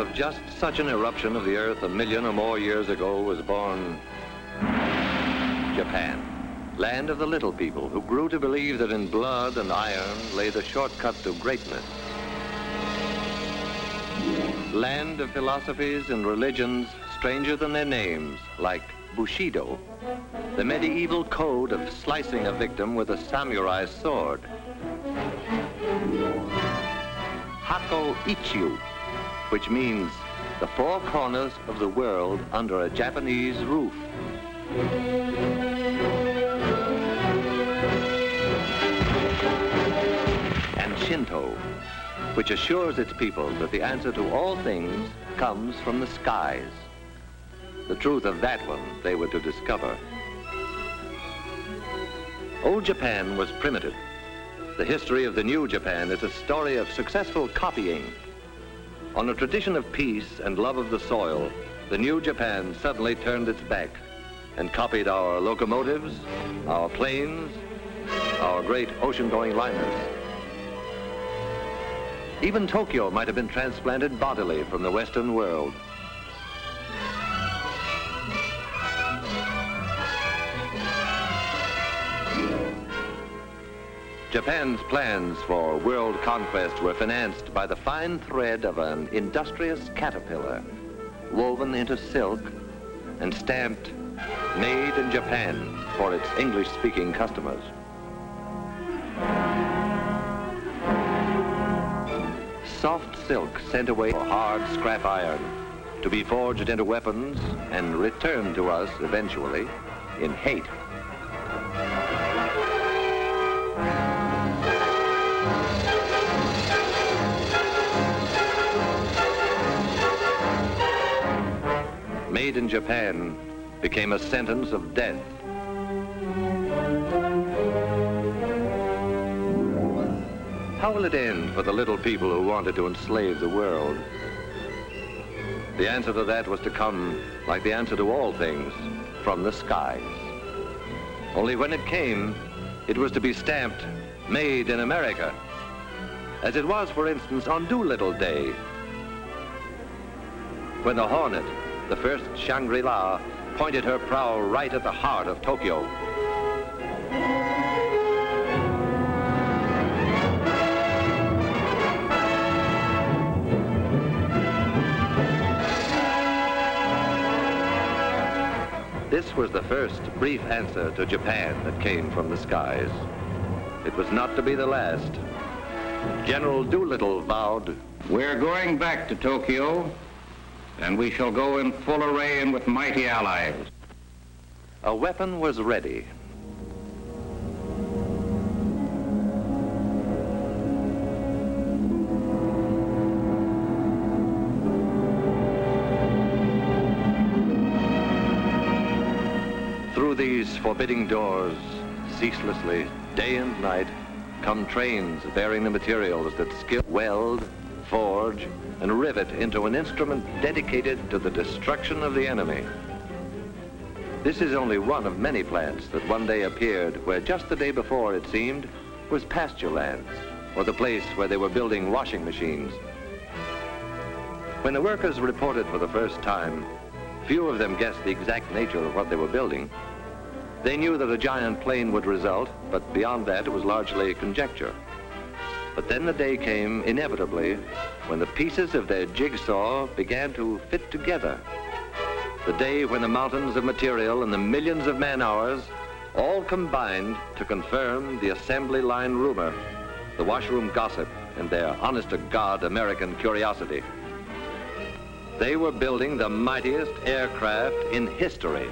of just such an eruption of the Earth 1 million or more years ago was born Japan, land of the little people who grew to believe that in blood and iron lay the shortcut to greatness. Land of philosophies and religions stranger than their names, like Bushido, the medieval code of slicing a victim with a samurai sword. Hako Ichiu, which means the four corners of the world under a Japanese roof. And Shinto, which assures its people that the answer to all things comes from the skies. The truth of that one they were to discover. Old Japan was primitive. The history of the new Japan is a story of successful copying. On a tradition of peace and love of the soil, the new Japan suddenly turned its back and copied our locomotives, our planes, our great ocean-going liners. Even Tokyo might have been transplanted bodily from the Western world. Japan's plans for world conquest were financed by the fine thread of an industrious caterpillar, woven into silk and stamped "Made in Japan" for its English-speaking customers. Soft silk sent away for hard scrap iron to be forged into weapons and returned to us eventually in hate. Made in Japan became a sentence of death. How will it end for the little people who wanted to enslave the world? The answer to that was to come, like the answer to all things, from the skies. Only when it came, it was to be stamped, "Made in America," as it was, for instance, on Doolittle Day, when the Hornet, the first Shangri-La, pointed her prow right at the heart of Tokyo. This was the first brief answer to Japan that came from the skies. It was not to be the last. General Doolittle vowed, "We're going back to Tokyo, and we shall go in full array and with mighty allies." A weapon was ready. Through these forbidding doors, ceaselessly, day and night, come trains bearing the materials that skill weld, forge, and rivet into an instrument dedicated to the destruction of the enemy. This is only one of many plants that one day appeared where just the day before, it seemed, was pasture land, or the place where they were building washing machines. When the workers reported for the first time, few of them guessed the exact nature of what they were building. They knew that a giant plane would result, but beyond that, it was largely conjecture. But then the day came, inevitably, when the pieces of their jigsaw began to fit together. The day when the mountains of material and the millions of man-hours all combined to confirm the assembly line rumor, the washroom gossip, and their honest-to-God American curiosity. They were building the mightiest aircraft in history.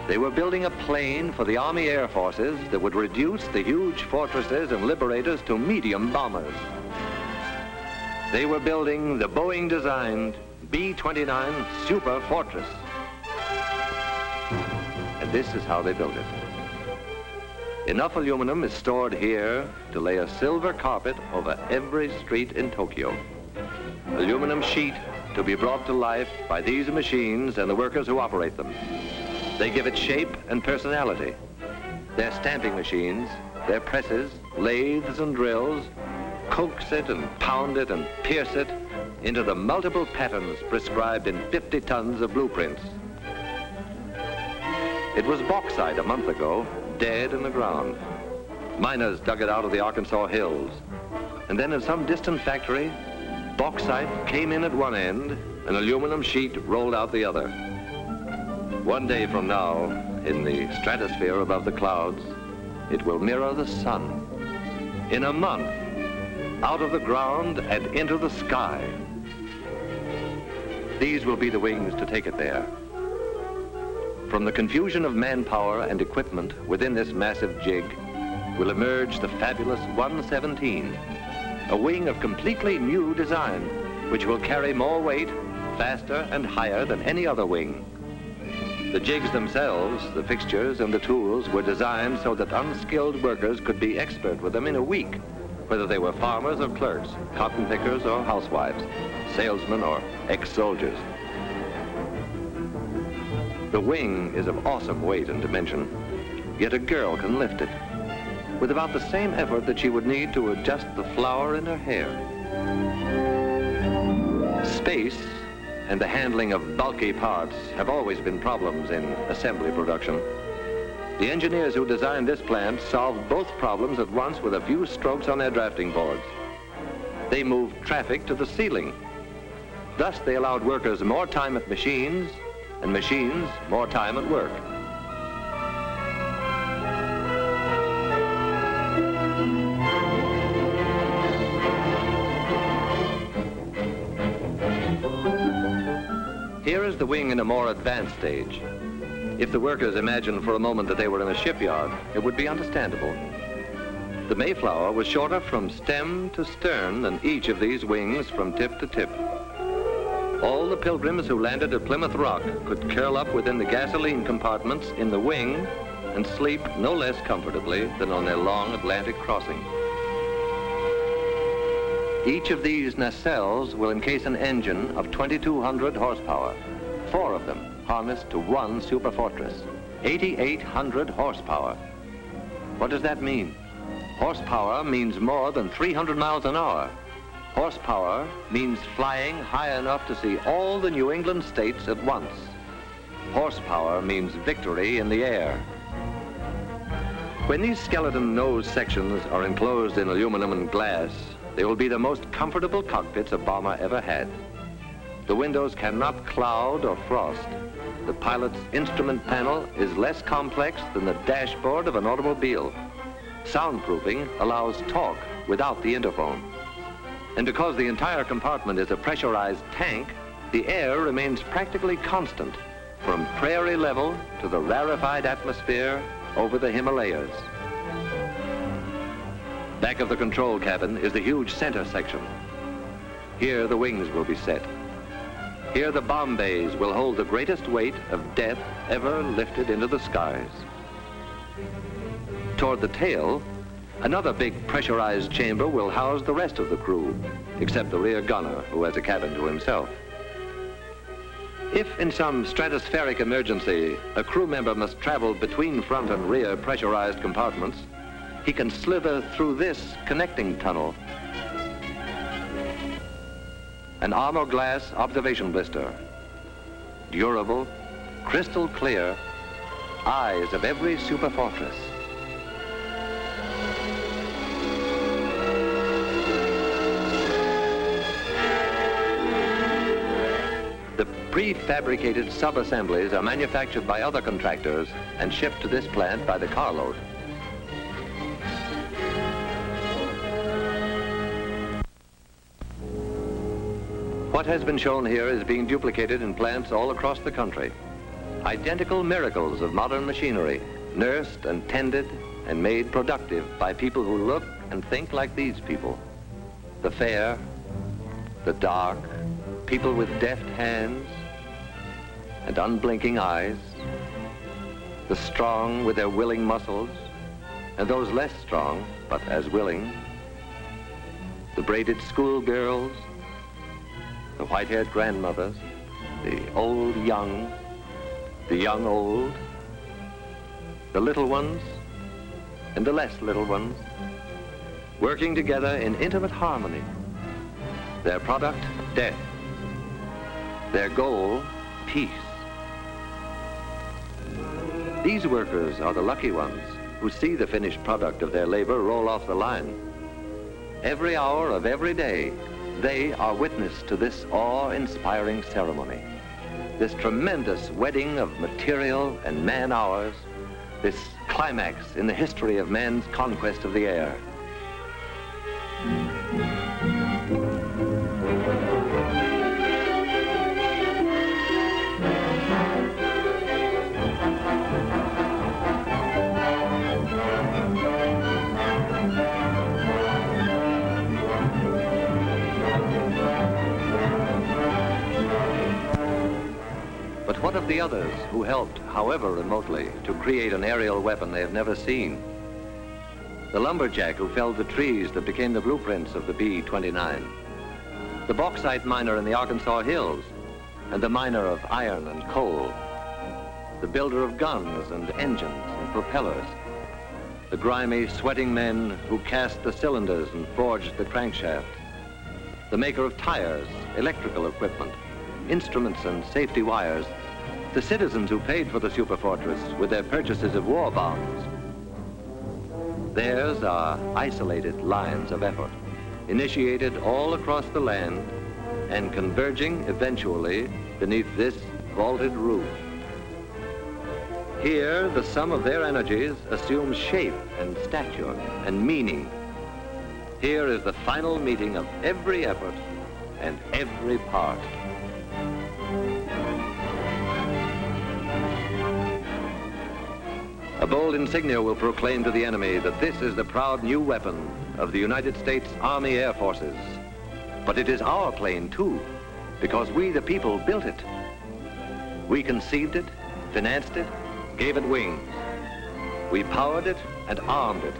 They were building a plane for the Army Air Forces that would reduce the huge fortresses and liberators to medium bombers. They were building the Boeing-designed B-29 Super Fortress. And this is how they built it. Enough aluminum is stored here to lay a silver carpet over every street in Tokyo. Aluminum sheet to be brought to life by these machines and the workers who operate them. They give it shape and personality. Their stamping machines, their presses, lathes and drills, coax it and pound it and pierce it into the multiple patterns prescribed in 50 tons of blueprints. It was bauxite a month ago, dead in the ground. Miners dug it out of the Arkansas hills. And then in some distant factory, bauxite came in at one end, an aluminum sheet rolled out the other. One day from now, in the stratosphere above the clouds, it will mirror the sun. In a month, out of the ground and into the sky. These will be the wings to take it there. From the confusion of manpower and equipment within this massive jig will emerge the fabulous 117, a wing of completely new design, which will carry more weight, faster and higher than any other wing. The jigs themselves, the fixtures and the tools were designed so that unskilled workers could be expert with them in a week, whether they were farmers or clerks, cotton pickers or housewives, salesmen or ex-soldiers. The wing is of awesome weight and dimension, yet a girl can lift it with about the same effort that she would need to adjust the flower in her hair. Space and the handling of bulky parts have always been problems in assembly production. The engineers who designed this plant solved both problems at once with a few strokes on their drafting boards. They moved traffic to the ceiling. Thus, they allowed workers more time at machines, and machines more time at work. Here is the wing in a more advanced stage. If the workers imagined for a moment that they were in a shipyard, it would be understandable. The Mayflower was shorter from stem to stern than each of these wings from tip to tip. All the pilgrims who landed at Plymouth Rock could curl up within the gasoline compartments in the wing and sleep no less comfortably than on their long Atlantic crossing. Each of these nacelles will encase an engine of 2,200 horsepower, 4 of them harnessed to one superfortress, 8,800 horsepower. What does that mean? Horsepower means more than 300 miles an hour. Horsepower means flying high enough to see all the New England states at once. Horsepower means victory in the air. When these skeleton nose sections are enclosed in aluminum and glass, they will be the most comfortable cockpits a bomber ever had. The windows cannot cloud or frost. The pilot's instrument panel is less complex than the dashboard of an automobile. Soundproofing allows talk without the interphone. And because the entire compartment is a pressurized tank, the air remains practically constant from prairie level to the rarefied atmosphere over the Himalayas. Back of the control cabin is the huge center section. Here the wings will be set. Here the bomb bays will hold the greatest weight of death ever lifted into the skies. Toward the tail, another big pressurized chamber will house the rest of the crew, except the rear gunner, who has a cabin to himself. If in some stratospheric emergency, a crew member must travel between front and rear pressurized compartments, he can slither through this connecting tunnel. An armor glass observation blister. Durable, crystal clear, eyes of every superfortress. The prefabricated sub-assemblies are manufactured by other contractors and shipped to this plant by the carload. What has been shown here is being duplicated in plants all across the country. Identical miracles of modern machinery, nursed and tended and made productive by people who look and think like these people. The fair, the dark, people with deft hands and unblinking eyes, the strong with their willing muscles, and those less strong but as willing, the braided schoolgirls, the white-haired grandmothers, the old young, the young old, the little ones and the less little ones, working together in intimate harmony. Their product, death. Their goal, peace. These workers are the lucky ones who see the finished product of their labor roll off the line. Every hour of every day, they are witness to this awe-inspiring ceremony, this tremendous wedding of material and man-hours, this climax in the history of man's conquest of the air. But what of the others who helped, however remotely, to create an aerial weapon they have never seen? The lumberjack who felled the trees that became the blueprints of the B-29, the bauxite miner in the Arkansas hills, and the miner of iron and coal, the builder of guns and engines and propellers, the grimy, sweating men who cast the cylinders and forged the crankshaft, the maker of tires, electrical equipment, instruments and safety wires, the citizens who paid for the superfortress with their purchases of war bonds. Theirs are isolated lines of effort, initiated all across the land and converging eventually beneath this vaulted roof. Here, the sum of their energies assumes shape and stature and meaning. Here is the final meeting of every effort and every part. A bold insignia will proclaim to the enemy that this is the proud new weapon of the United States Army Air Forces. But it is our plane, too, because we, the people, built it. We conceived it, financed it, gave it wings. We powered it and armed it,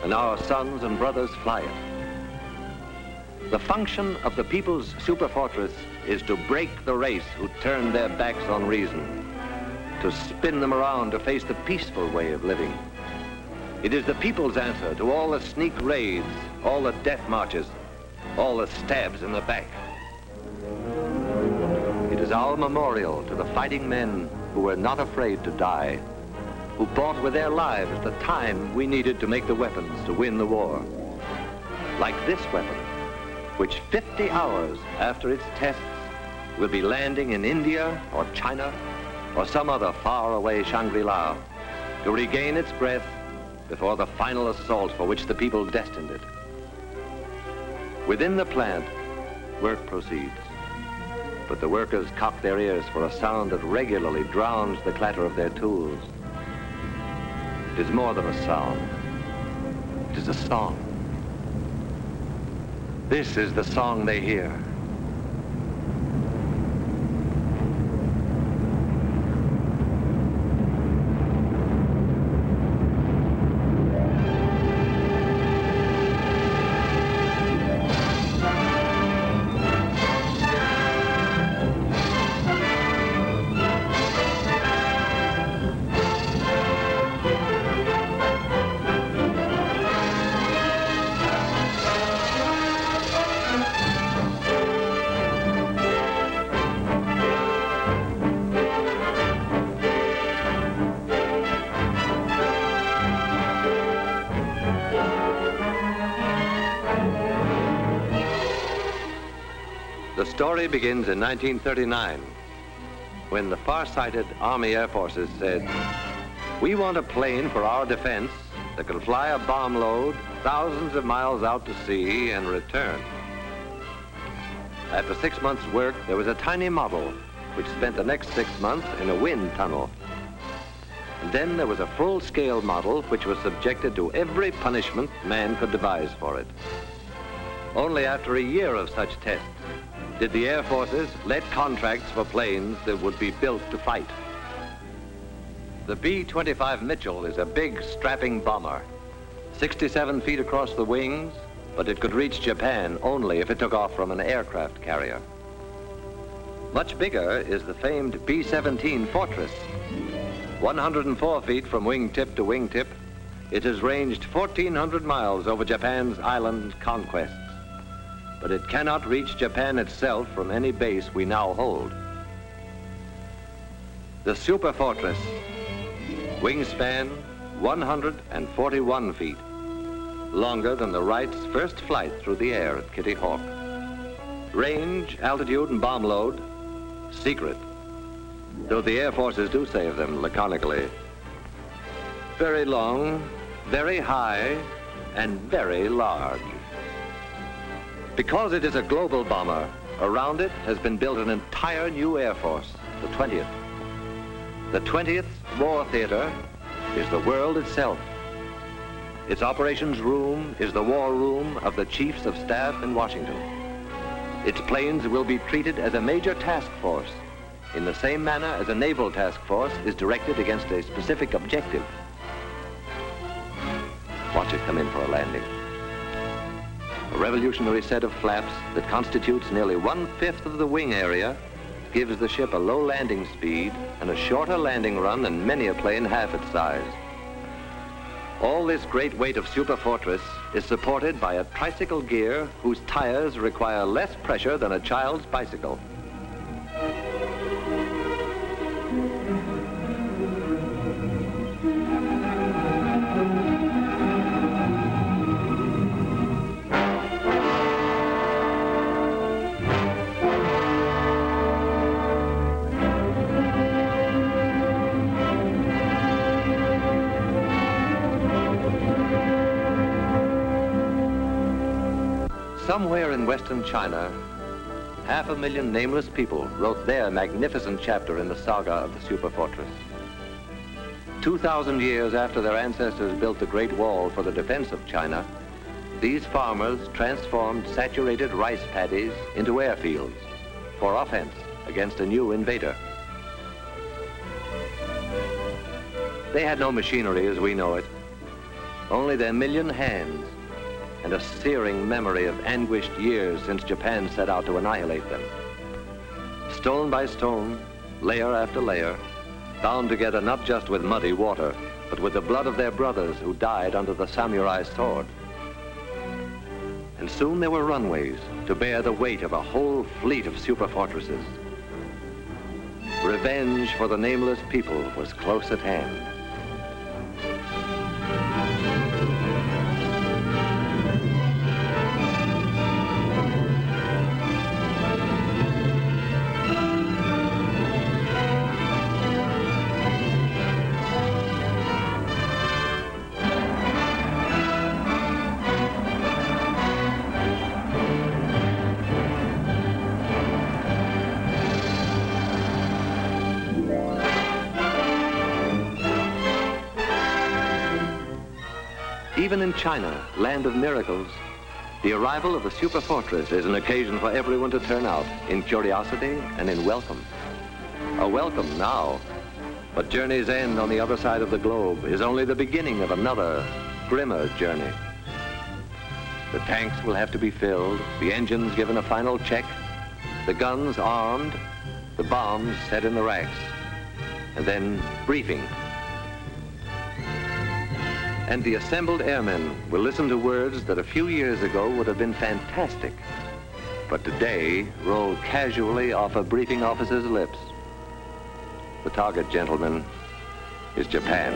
and our sons and brothers fly it. The function of the people's superfortress is to break the race who turned their backs on reason, to spin them around to face the peaceful way of living. It is the people's answer to all the sneak raids, all the death marches, all the stabs in the back. It is our memorial to the fighting men who were not afraid to die, who bought with their lives the time we needed to make the weapons to win the war. Like this weapon, which 50 hours after its tests will be landing in India or China or some other faraway Shangri-La to regain its breath before the final assault for which the people destined it. Within the plant, work proceeds, but the workers cock their ears for a sound that regularly drowns the clatter of their tools. It is more than a sound. It is a song. This is the song they hear. The story begins in 1939, when the far-sighted Army Air Forces said, "We want a plane for our defense that can fly a bomb load thousands of miles out to sea and return." After 6 months' work, there was a tiny model which spent the next 6 months in a wind tunnel. And then there was a full-scale model which was subjected to every punishment man could devise for it. Only after a year of such tests did the Air Forces let contracts for planes that would be built to fight. The B-25 Mitchell is a big, strapping bomber, 67 feet across the wings, but it could reach Japan only if it took off from an aircraft carrier. Much bigger is the famed B-17 Fortress. 104 feet from wingtip to wingtip, it has ranged 1,400 miles over Japan's island conquests. but it cannot reach Japan itself from any base we now hold. The superfortress, wingspan 141 feet, longer than the Wright's first flight through the air at Kitty Hawk. Range, altitude, and bomb load, secret, though the Air Forces do say of them laconically. Very long, very high, and very large. Because it is a global bomber, around it has been built an entire new Air Force, the 20th. The 20th War Theater is the world itself. Its operations room is the war room of the Chiefs of Staff in Washington. Its planes will be treated as a major task force, in the same manner as a naval task force is directed against a specific objective. Watch it come in for a landing. A revolutionary set of flaps that constitutes nearly 1/5 of the wing area gives the ship a low landing speed and a shorter landing run than many a plane half its size. All this great weight of superfortress is supported by a tricycle gear whose tires require less pressure than a child's bicycle. Somewhere in Western China, 500,000 nameless people wrote their magnificent chapter in the saga of the superfortress. 2,000 years after their ancestors built the Great Wall for the defense of China, these farmers transformed saturated rice paddies into airfields for offense against a new invader. They had no machinery as we know it, only their million hands and a searing memory of anguished years since Japan set out to annihilate them. Stone by stone, layer after layer, bound together not just with muddy water, but with the blood of their brothers who died under the samurai's sword. And soon there were runways to bear the weight of a whole fleet of superfortresses. Revenge for the nameless people was close at hand. Even in China, land of miracles, the arrival of the superfortress is an occasion for everyone to turn out in curiosity and in welcome. A welcome now, but journey's end on the other side of the globe is only the beginning of another, grimmer journey. The tanks will have to be filled, the engines given a final check, the guns armed, the bombs set in the racks, and then briefing. And the assembled airmen will listen to words that a few years ago would have been fantastic, but today roll casually off a briefing officer's lips. The target, gentlemen, is Japan.